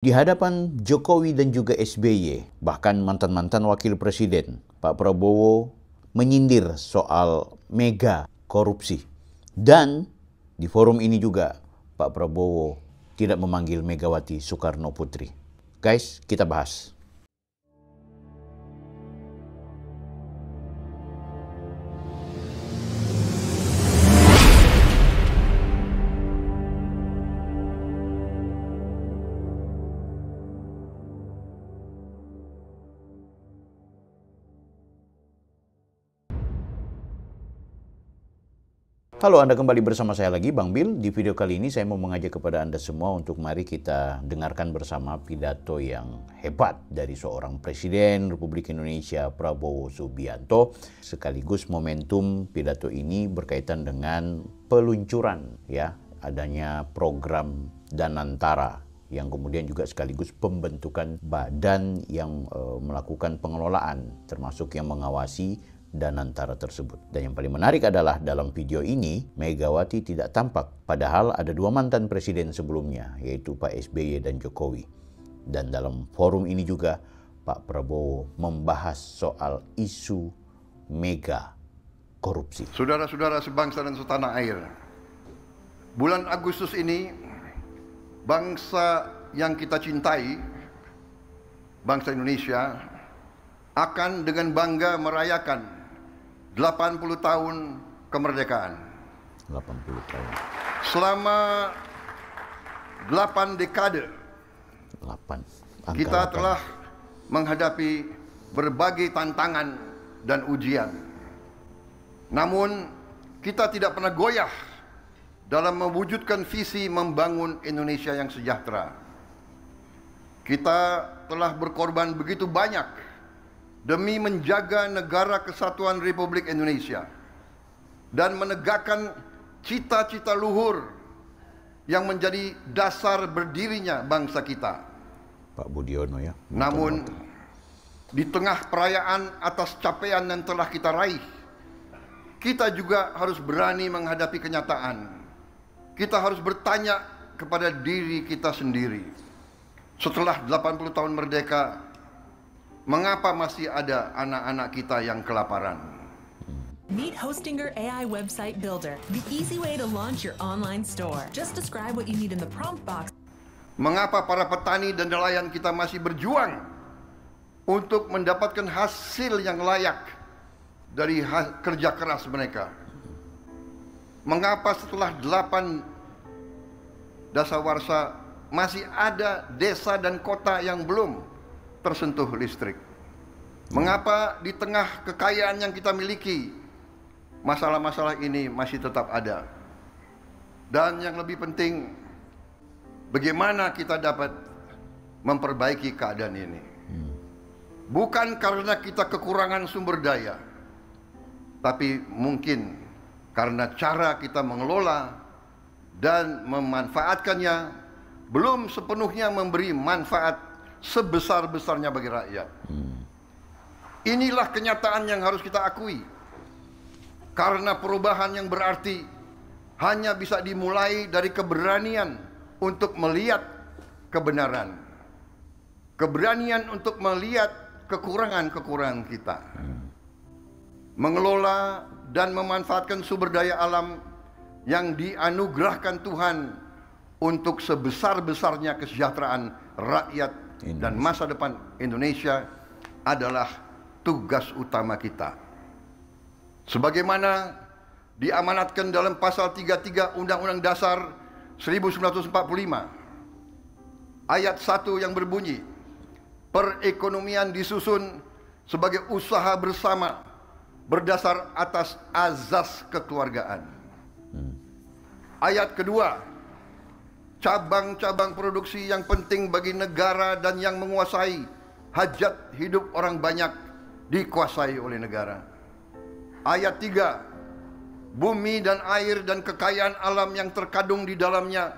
Di hadapan Jokowi dan juga SBY, bahkan mantan-mantan wakil presiden, Pak Prabowo menyindir soal mega korupsi. Dan di forum ini juga Pak Prabowo tidak memanggil Megawati Soekarno Putri. Guys, kita bahas. Halo, Anda kembali bersama saya lagi, Bang Bil. Di video kali ini saya mau mengajak kepada Anda semua untuk mari kita dengarkan bersama pidato yang hebat dari seorang Presiden Republik Indonesia, Prabowo Subianto. Sekaligus momentum pidato ini berkaitan dengan peluncuran adanya program Danantara, yang kemudian juga sekaligus pembentukan badan yang melakukan pengelolaan, termasuk yang mengawasi Danantara tersebut. Dan yang paling menarik adalah dalam video ini Megawati tidak tampak, padahal ada dua mantan presiden sebelumnya, yaitu Pak SBY dan Jokowi. Dan dalam forum ini juga Pak Prabowo membahas soal isu mega korupsi. Saudara-saudara sebangsa dan setanah air, bulan Agustus ini bangsa yang kita cintai, bangsa Indonesia, akan dengan bangga merayakan 80 tahun kemerdekaan. 80 tahun. Selama 8 dekade, kita telah menghadapi berbagai tantangan dan ujian. Namun, kita tidak pernah goyah dalam mewujudkan visi membangun Indonesia yang sejahtera. Kita telah berkorban begitu banyak demi menjaga negara kesatuan Republik Indonesia dan menegakkan cita-cita luhur yang menjadi dasar berdirinya bangsa kita. Pak Budiono ya. Namun di tengah perayaan atas capaian yang telah kita raih, kita juga harus berani menghadapi kenyataan. Kita harus bertanya kepada diri kita sendiri. Setelah 80 tahun merdeka, mengapa masih ada anak-anak kita yang kelaparan? Meet Hostinger AI Website Builder, the easy way to launch your online store. Just describe what you need in the prompt box. Mengapa para petani dan nelayan kita masih berjuang untuk mendapatkan hasil yang layak dari kerja keras mereka? Mengapa setelah 8 dasawarsa masih ada desa dan kota yang belum tersentuh listrik? Mengapa di tengah kekayaan yang kita miliki, masalah-masalah ini masih tetap ada? Dan yang lebih penting, bagaimana kita dapat memperbaiki keadaan ini? Bukan karena kita kekurangan sumber daya, tapi mungkin karena cara kita mengelola dan memanfaatkannya belum sepenuhnya memberi manfaat sebesar-besarnya bagi rakyat. Inilah kenyataan yang harus kita akui. Karena perubahan yang berarti hanya bisa dimulai dari keberanian untuk melihat kebenaran. Keberanian untuk melihat kekurangan-kekurangan kita. Mengelola dan memanfaatkan sumber daya alam yang dianugerahkan Tuhan untuk sebesar-besarnya kesejahteraan rakyat dan masa depan Indonesia adalah tugas utama kita. Sebagaimana diamanatkan dalam pasal 33 Undang-Undang Dasar 1945 ayat 1 yang berbunyi, perekonomian disusun sebagai usaha bersama berdasar atas azas kekeluargaan. Ayat kedua, cabang-cabang produksi yang penting bagi negara dan yang menguasai hajat hidup orang banyak dikuasai oleh negara. Ayat 3, bumi dan air dan kekayaan alam yang terkandung di dalamnya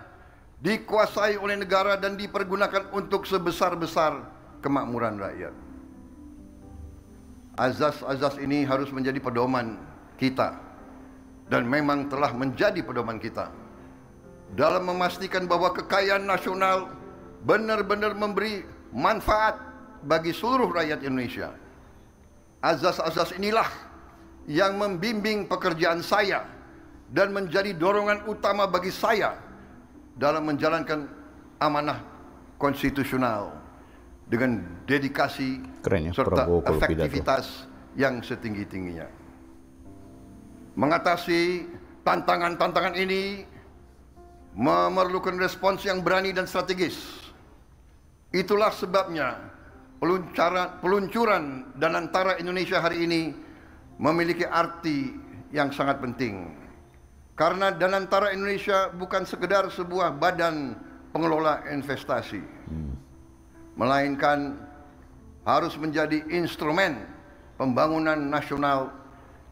dikuasai oleh negara dan dipergunakan untuk sebesar-besar kemakmuran rakyat. Azas-azas ini harus menjadi pedoman kita dan memang telah menjadi pedoman kita dalam memastikan bahwa kekayaan nasional benar-benar memberi manfaat bagi seluruh rakyat Indonesia. Azas-azas inilah yang membimbing pekerjaan saya dan menjadi dorongan utama bagi saya dalam menjalankan amanah konstitusional dengan dedikasi serta efektivitas yang setinggi-tingginya. Mengatasi tantangan-tantangan ini memerlukan respons yang berani dan strategis. Itulah sebabnya peluncuran Danantara Indonesia hari ini memiliki arti yang sangat penting. Karena Danantara Indonesia bukan sekedar sebuah badan pengelola investasi, melainkan harus menjadi instrumen pembangunan nasional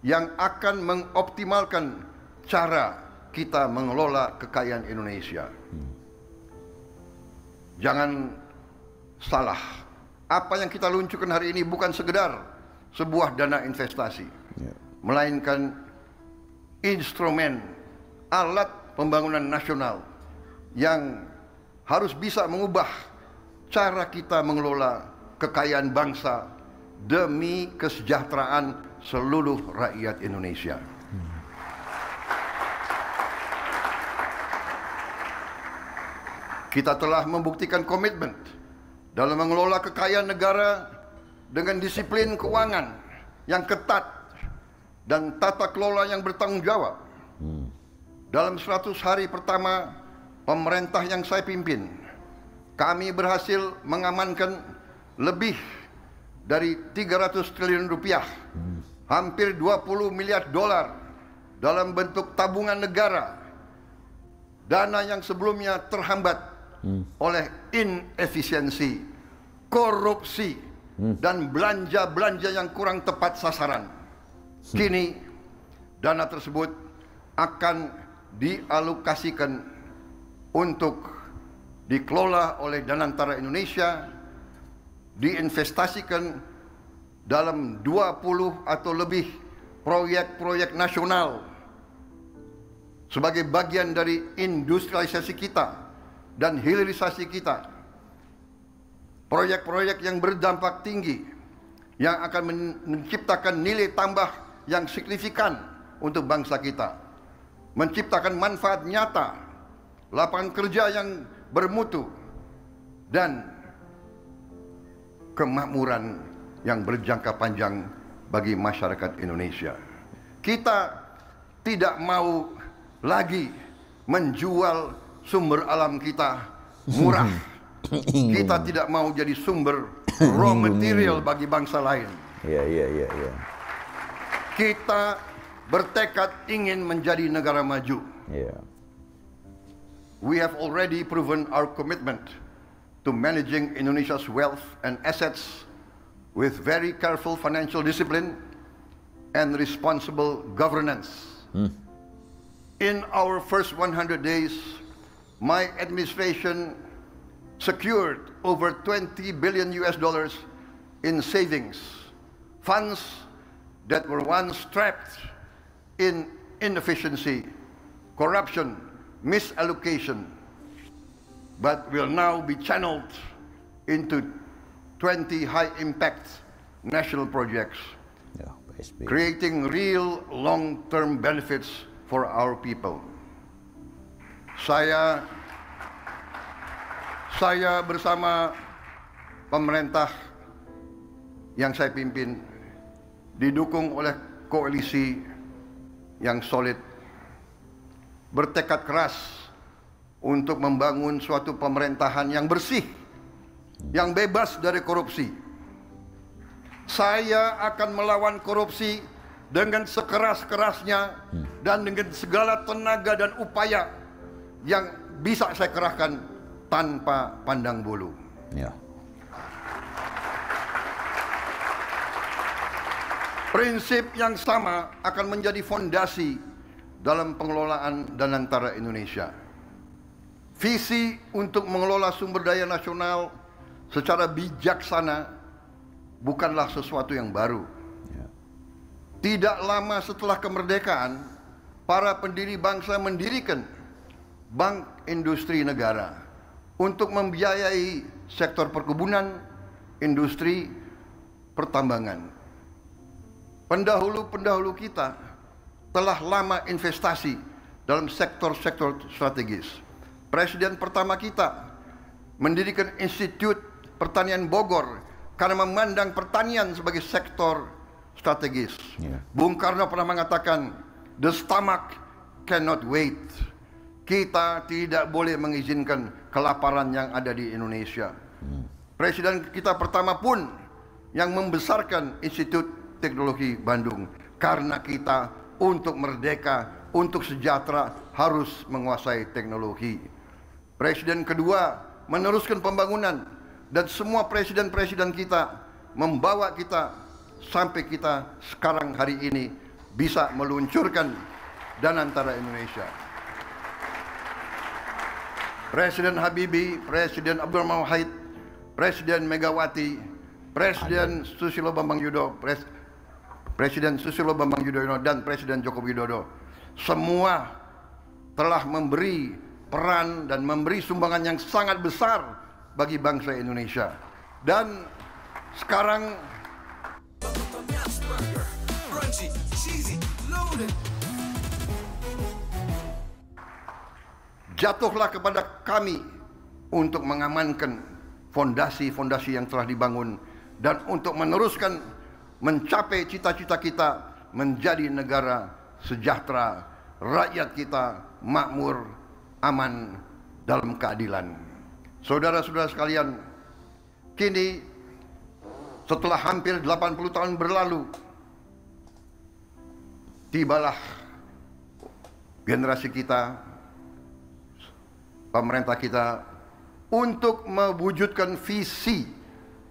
yang akan mengoptimalkan cara kita mengelola kekayaan Indonesia. Jangan salah, apa yang kita luncurkan hari ini bukan sekedar sebuah dana investasi, melainkan instrumen alat pembangunan nasional yang harus bisa mengubah cara kita mengelola kekayaan bangsa demi kesejahteraan seluruh rakyat Indonesia. Kita telah membuktikan komitmen dalam mengelola kekayaan negara dengan disiplin keuangan yang ketat dan tata kelola yang bertanggung jawab. Dalam 100 hari pertama pemerintah yang saya pimpin, kami berhasil mengamankan lebih dari 300 triliun rupiah, hampir 20 miliar dolar dalam bentuk tabungan negara, dana yang sebelumnya terhambat oleh inefisiensi, korupsi, dan belanja-belanja yang kurang tepat sasaran. Kini dana tersebut akan dialokasikan untuk dikelola oleh Danantara Indonesia, diinvestasikan dalam 20 atau lebih proyek-proyek nasional sebagai bagian dari industrialisasi kita dan hilirisasi kita. Proyek-proyek yang berdampak tinggi yang akan menciptakan nilai tambah yang signifikan untuk bangsa kita, menciptakan manfaat nyata, lapangan kerja yang bermutu, dan kemakmuran yang berjangka panjang bagi masyarakat Indonesia. Kita tidak mau lagi menjual sumber alam kita murah. Kita tidak mau jadi sumber raw material bagi bangsa lain. Kita bertekad ingin menjadi negara maju. We have already proven our commitment to managing Indonesia's wealth and assets with very careful financial discipline and responsible governance. In our first 100 days, my administration secured over $20 billion in savings, funds that were once trapped in inefficiency, corruption, misallocation, but will now be channeled into 20 high-impact national projects, creating real long-term benefits for our people. Saya bersama pemerintah yang saya pimpin didukung oleh koalisi yang solid, bertekad keras untuk membangun suatu pemerintahan yang bersih, yang bebas dari korupsi. Saya akan melawan korupsi dengan sekeras-kerasnya dan dengan segala tenaga dan upaya yang bisa saya kerahkan tanpa pandang bulu. Prinsip yang sama akan menjadi fondasi dalam pengelolaan Danantara Indonesia. Visi untuk mengelola sumber daya nasional secara bijaksana bukanlah sesuatu yang baru. Tidak lama setelah kemerdekaan, para pendiri bangsa mendirikan Bank Industri Negara untuk membiayai sektor perkebunan, industri, pertambangan. Pendahulu-pendahulu kita telah lama investasi dalam sektor-sektor strategis. Presiden pertama kita mendirikan Institut Pertanian Bogor karena memandang pertanian sebagai sektor strategis. Bung Karno pernah mengatakan, the stomach cannot wait. Kita tidak boleh mengizinkan kelaparan yang ada di Indonesia. Presiden kita pertama pun yang membesarkan Institut Teknologi Bandung karena kita untuk merdeka, untuk sejahtera harus menguasai teknologi. Presiden kedua meneruskan pembangunan dan semua presiden-presiden kita membawa kita sampai kita sekarang hari ini bisa meluncurkan Danantara Indonesia. Presiden Habibie, Presiden Abdurrahman Wahid, Presiden Megawati, Presiden Susilo Bambang Yudhoyono, Presiden Susilo Bambang Yudhoyono dan Presiden Joko Widodo semua telah memberi peran dan memberi sumbangan yang sangat besar bagi bangsa Indonesia. Dan sekarang jatuhlah kepada kami untuk mengamankan fondasi-fondasi yang telah dibangun dan untuk meneruskan mencapai cita-cita kita menjadi negara sejahtera, rakyat kita makmur, aman, dalam keadilan. Saudara-saudara sekalian, kini setelah hampir 80 tahun berlalu, tibalah generasi kita, pemerintah kita untuk mewujudkan visi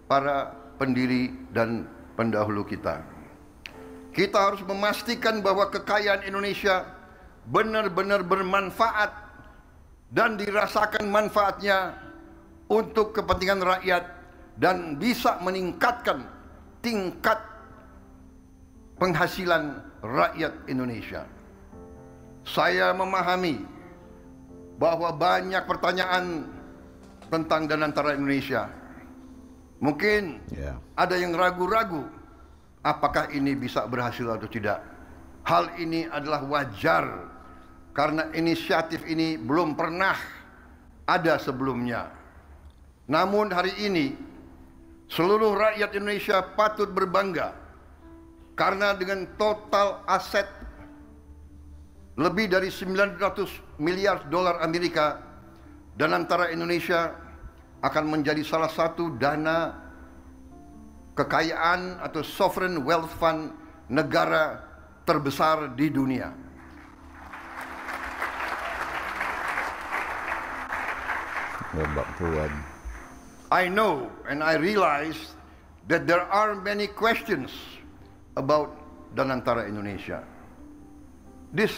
para pendiri dan pendahulu kita. Kita harus memastikan bahwa kekayaan Indonesia benar-benar bermanfaat dan dirasakan manfaatnya untuk kepentingan rakyat dan bisa meningkatkan tingkat penghasilan rakyat Indonesia. Saya memahami bahwa banyak pertanyaan tentang Danantara Indonesia. Mungkin ada yang ragu-ragu apakah ini bisa berhasil atau tidak. Hal ini adalah wajar karena inisiatif ini belum pernah ada sebelumnya. Namun hari ini seluruh rakyat Indonesia patut berbangga karena dengan total aset lebih dari 900 miliar dolar Amerika, Danantara Indonesia akan menjadi salah satu dana kekayaan atau sovereign wealth fund negara terbesar di dunia. I know and I realize that there are many questions about Danantara Indonesia. This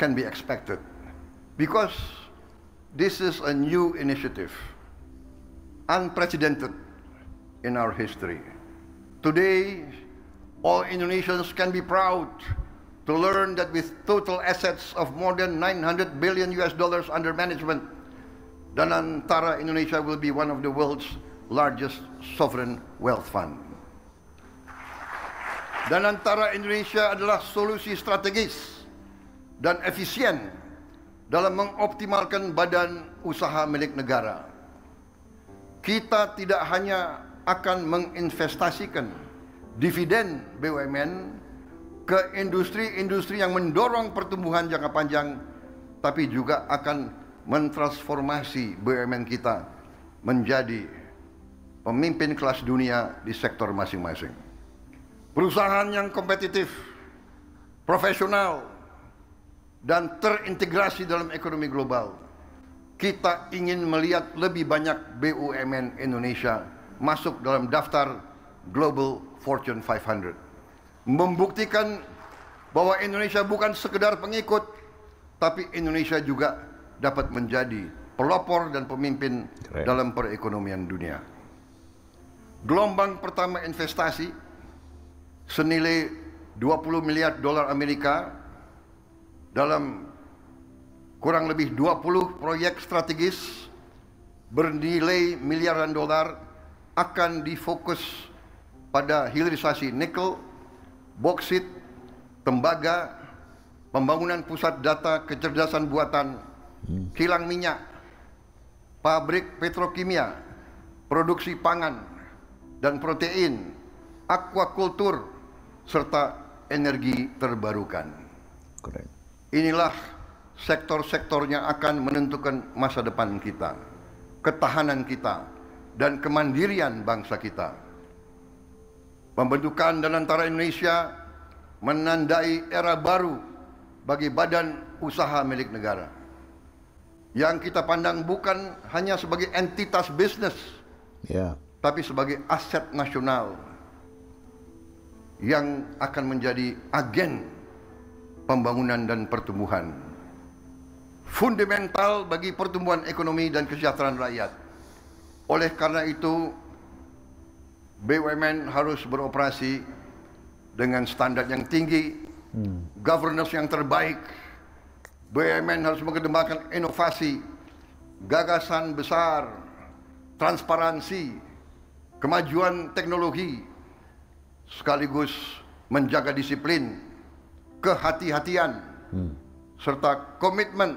can be expected because this is a new initiative, unprecedented in our history. Today, all Indonesians can be proud to learn that with total assets of more than 900 billion US dollars under management, Danantara Indonesia will be one of the world's largest sovereign wealth fund. Danantara Indonesia adalah solusi strategis dan efisien dalam mengoptimalkan badan usaha milik negara. Kita tidak hanya akan menginvestasikan dividen BUMN ke industri-industri yang mendorong pertumbuhan jangka panjang, tapi juga akan mentransformasi BUMN kita menjadi pemimpin kelas dunia di sektor masing-masing. Perusahaan yang kompetitif, profesional, dan terintegrasi dalam ekonomi global. Kita ingin melihat lebih banyak BUMN Indonesia masuk dalam daftar Global Fortune 500. Membuktikan bahwa Indonesia bukan sekedar pengikut, tapi Indonesia juga dapat menjadi pelopor dan pemimpin dalam perekonomian dunia. Gelombang pertama investasi senilai 20 miliar dolar Amerika dalam kurang lebih 20 proyek strategis bernilai miliaran dolar akan difokus pada hilirisasi nikel, boksit, tembaga, pembangunan pusat data kecerdasan buatan, kilang minyak, pabrik petrokimia, produksi pangan dan protein, aquakultur, serta energi terbarukan. Keren. Inilah sektor-sektor yang akan menentukan masa depan kita, ketahanan kita, dan kemandirian bangsa kita. Pembentukan dan antara Indonesia menandai era baru bagi badan usaha milik negara, yang kita pandang bukan hanya sebagai entitas bisnis, tapi sebagai aset nasional yang akan menjadi agen pembangunan dan pertumbuhan, fundamental bagi pertumbuhan ekonomi dan kesejahteraan rakyat. Oleh karena itu, BUMN harus beroperasi dengan standar yang tinggi, governance yang terbaik. BUMN harus mengembangkan inovasi, gagasan besar, transparansi, kemajuan teknologi, sekaligus menjaga disiplin, kehati-hatian, serta komitmen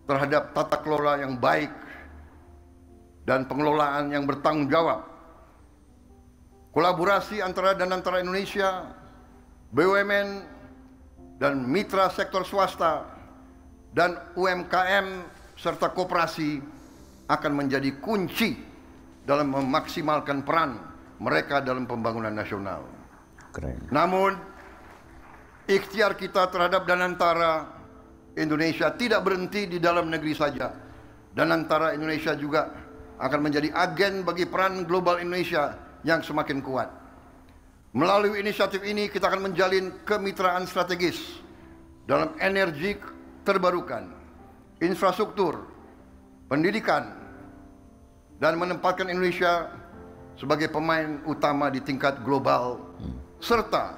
terhadap tata kelola yang baik dan pengelolaan yang bertanggung jawab. Kolaborasi antara Indonesia, BUMN, dan mitra sektor swasta, dan UMKM serta koperasi akan menjadi kunci dalam memaksimalkan peran mereka dalam pembangunan nasional. Keren. Namun, ikhtiar kita terhadap Danantara Indonesia tidak berhenti di dalam negeri saja. Danantara Indonesia juga akan menjadi agen bagi peran global Indonesia yang semakin kuat. Melalui inisiatif ini kita akan menjalin kemitraan strategis dalam energi terbarukan, infrastruktur, pendidikan, dan menempatkan Indonesia sebagai pemain utama di tingkat global, serta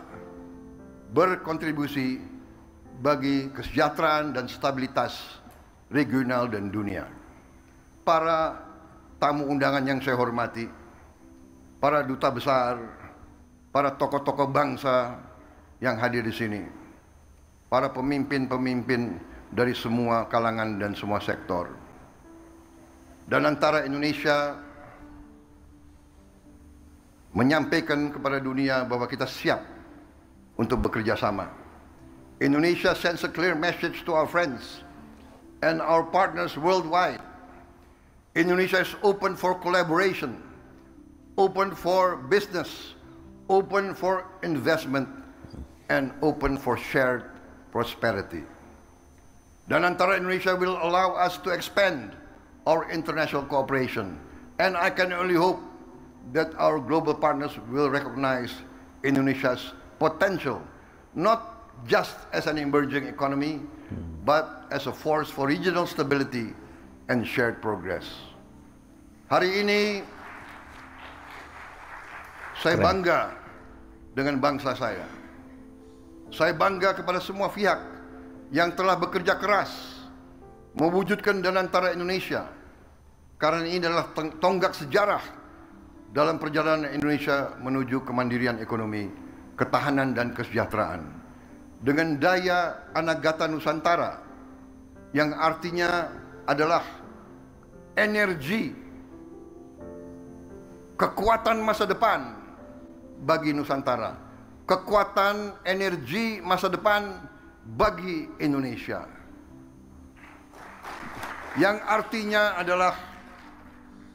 berkontribusi bagi kesejahteraan dan stabilitas regional dan dunia. Para tamu undangan yang saya hormati, para duta besar, para tokoh-tokoh bangsa yang hadir di sini, para pemimpin-pemimpin dari semua kalangan dan semua sektor. Dan antara Indonesia menyampaikan kepada dunia bahwa kita siap untuk bekerja sama. Indonesia sends a clear message to our friends and our partners worldwide. Indonesia is open for collaboration, open for business, open for investment, and open for shared prosperity. Dan antara Indonesia will allow us to expand our international cooperation, and I can only hope that our global partners will recognize Indonesia's potential, not just as an emerging economy, but as a force for regional stability and shared progress. Hari ini saya bangga dengan bangsa saya. Saya bangga kepada semua pihak yang telah bekerja keras mewujudkan Danantara Indonesia, karena ini adalah tonggak sejarah dalam perjalanan Indonesia menuju kemandirian ekonomi, ketahanan dan kesejahteraan. Dengan daya Anagata Nusantara, yang artinya adalah energi, kekuatan masa depan bagi Nusantara, kekuatan energi masa depan bagi Indonesia, yang artinya adalah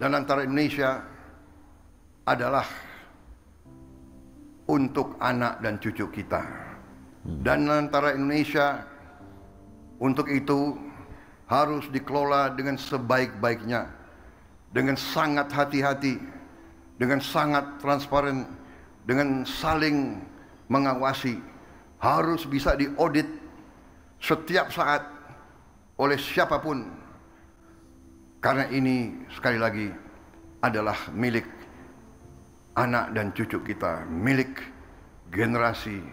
Danantara Indonesia adalah untuk anak dan cucu kita. Dan antara Indonesia untuk itu harus dikelola dengan sebaik-baiknya, dengan sangat hati-hati, dengan sangat transparan, dengan saling mengawasi, harus bisa diaudit setiap saat oleh siapapun, karena ini sekali lagi adalah milik anak dan cucu kita, milik generasi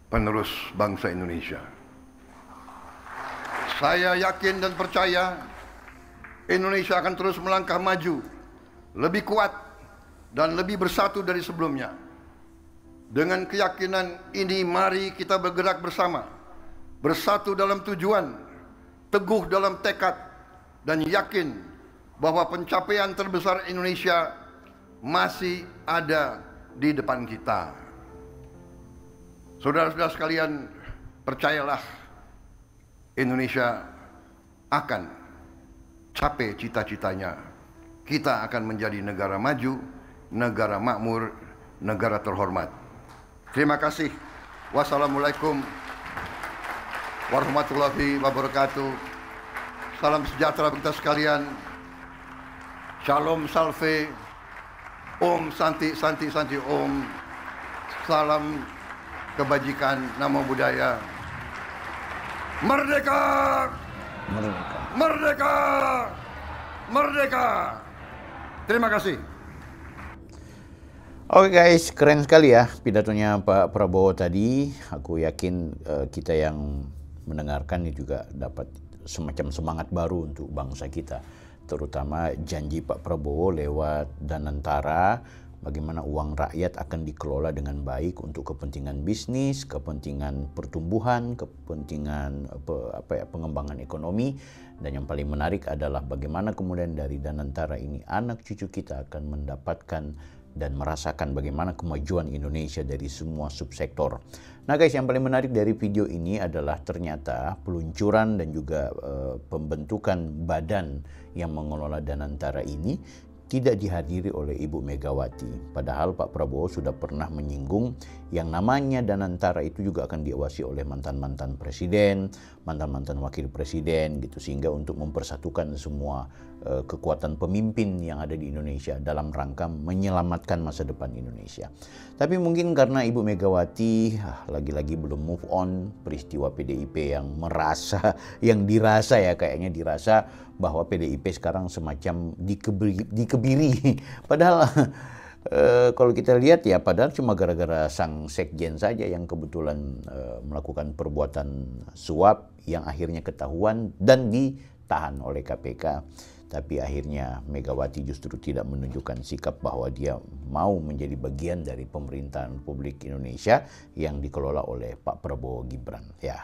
penerus bangsa Indonesia. Saya yakin dan percaya Indonesia akan terus melangkah maju, lebih kuat dan lebih bersatu dari sebelumnya. Dengan keyakinan ini, mari kita bergerak bersama, bersatu dalam tujuan, teguh dalam tekad, dan yakin bahwa pencapaian terbesar Indonesia masih ada di depan kita. Saudara-saudara sekalian, percayalah, Indonesia akan capai cita-citanya. Kita akan menjadi negara maju, negara makmur, negara terhormat. Terima kasih. Wassalamualaikum warahmatullahi wabarakatuh. Salam sejahtera bagi kita sekalian. Shalom salve. Om santi santi santi om. Salam kebajikan, namo buddhaya. Merdeka! Merdeka. Merdeka! Merdeka! Terima kasih. Oke guys, keren sekali ya pidatonya Pak Prabowo tadi. Aku yakin kita yang mendengarkan ini juga dapat semacam semangat baru untuk bangsa kita. Terutama janji Pak Prabowo lewat Danantara, bagaimana uang rakyat akan dikelola dengan baik untuk kepentingan bisnis, kepentingan pertumbuhan, kepentingan pengembangan ekonomi. Dan yang paling menarik adalah bagaimana kemudian dari Danantara ini anak cucu kita akan mendapatkan dan merasakan bagaimana kemajuan Indonesia dari semua subsektor. Nah guys, yang paling menarik dari video ini adalah ternyata peluncuran dan juga pembentukan badan yang mengelola Danantara ini tidak dihadiri oleh Ibu Megawati. Padahal Pak Prabowo sudah pernah menyinggung yang namanya Danantara itu juga akan diawasi oleh mantan-mantan presiden, mantan-mantan wakil presiden gitu, sehingga untuk mempersatukan semua kekuatan pemimpin yang ada di Indonesia dalam rangka menyelamatkan masa depan Indonesia. Tapi mungkin karena Ibu Megawati lagi-lagi belum move on peristiwa PDIP yang dirasa ya, kayaknya dirasa bahwa PDIP sekarang semacam dikebiri. Padahal kalau kita lihat ya, padahal cuma gara-gara sang sekjen saja yang kebetulan melakukan perbuatan suap yang akhirnya ketahuan dan ditahan oleh KPK. Tapi akhirnya Megawati justru tidak menunjukkan sikap bahwa dia mau menjadi bagian dari pemerintahan Republik Indonesia yang dikelola oleh Pak Prabowo Gibran. Ya,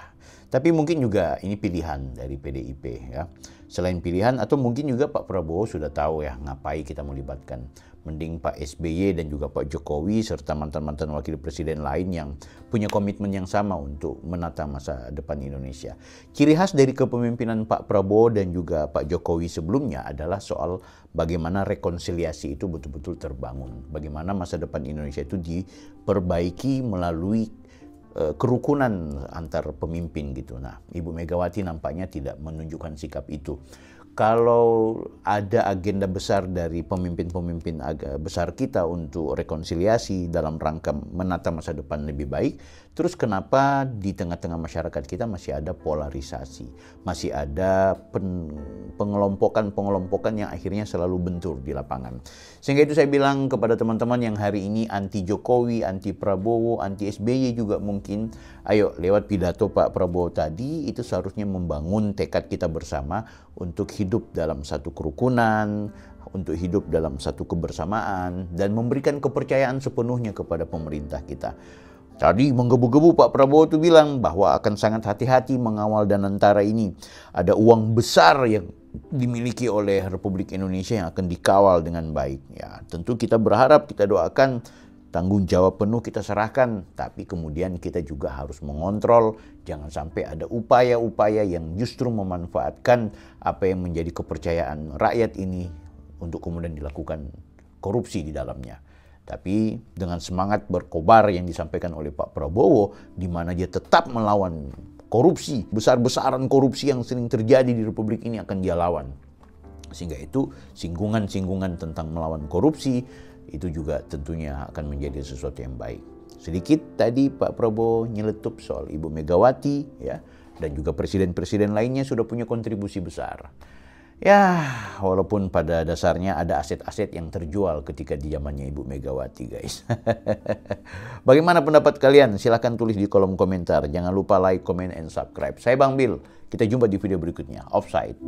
tapi mungkin juga ini pilihan dari PDIP ya. Selain pilihan, atau mungkin juga Pak Prabowo sudah tahu ya ngapain kita melibatkan. Mending Pak SBY dan juga Pak Jokowi serta mantan-mantan wakil presiden lain yang punya komitmen yang sama untuk menata masa depan Indonesia. Ciri khas dari kepemimpinan Pak Prabowo dan juga Pak Jokowi sebelumnya adalah soal bagaimana rekonsiliasi itu betul-betul terbangun. Bagaimana masa depan Indonesia itu diperbaiki melalui kerukunan antar pemimpin gitu. Nah, Ibu Megawati nampaknya tidak menunjukkan sikap itu. Kalau ada agenda besar dari pemimpin-pemimpin besar kita untuk rekonsiliasi dalam rangka menata masa depan lebih baik, terus kenapa di tengah-tengah masyarakat kita masih ada polarisasi, masih ada pengelompokan yang akhirnya selalu bentur di lapangan. Sehingga itu saya bilang kepada teman-teman yang hari ini anti Jokowi, anti Prabowo, anti SBY juga mungkin, ayo lewat pidato Pak Prabowo tadi itu seharusnya membangun tekad kita bersama untuk hidup dalam satu kerukunan, untuk hidup dalam satu kebersamaan, dan memberikan kepercayaan sepenuhnya kepada pemerintah kita. Tadi menggebu-gebu Pak Prabowo itu bilang bahwa akan sangat hati-hati mengawal Danantara ini. Ada uang besar yang dimiliki oleh Republik Indonesia yang akan dikawal dengan baik. Ya, tentu kita berharap, kita doakan, tanggung jawab penuh kita serahkan, tapi kemudian kita juga harus mengontrol, jangan sampai ada upaya-upaya yang justru memanfaatkan apa yang menjadi kepercayaan rakyat ini untuk kemudian dilakukan korupsi di dalamnya. Tapi dengan semangat berkobar yang disampaikan oleh Pak Prabowo, di mana dia tetap melawan korupsi, besar-besaran korupsi yang sering terjadi di Republik ini akan dia lawan. Sehingga itu singgungan-singgungan tentang melawan korupsi, itu juga tentunya akan menjadi sesuatu yang baik. Sedikit tadi Pak Prabowo nyeletup soal Ibu Megawati ya, dan juga presiden-presiden lainnya sudah punya kontribusi besar. Ya, walaupun pada dasarnya ada aset-aset yang terjual ketika di zamannya Ibu Megawati, guys. Bagaimana pendapat kalian? Silahkan tulis di kolom komentar. Jangan lupa like, comment, and subscribe. Saya Bang Bil. Kita jumpa di video berikutnya. Offside.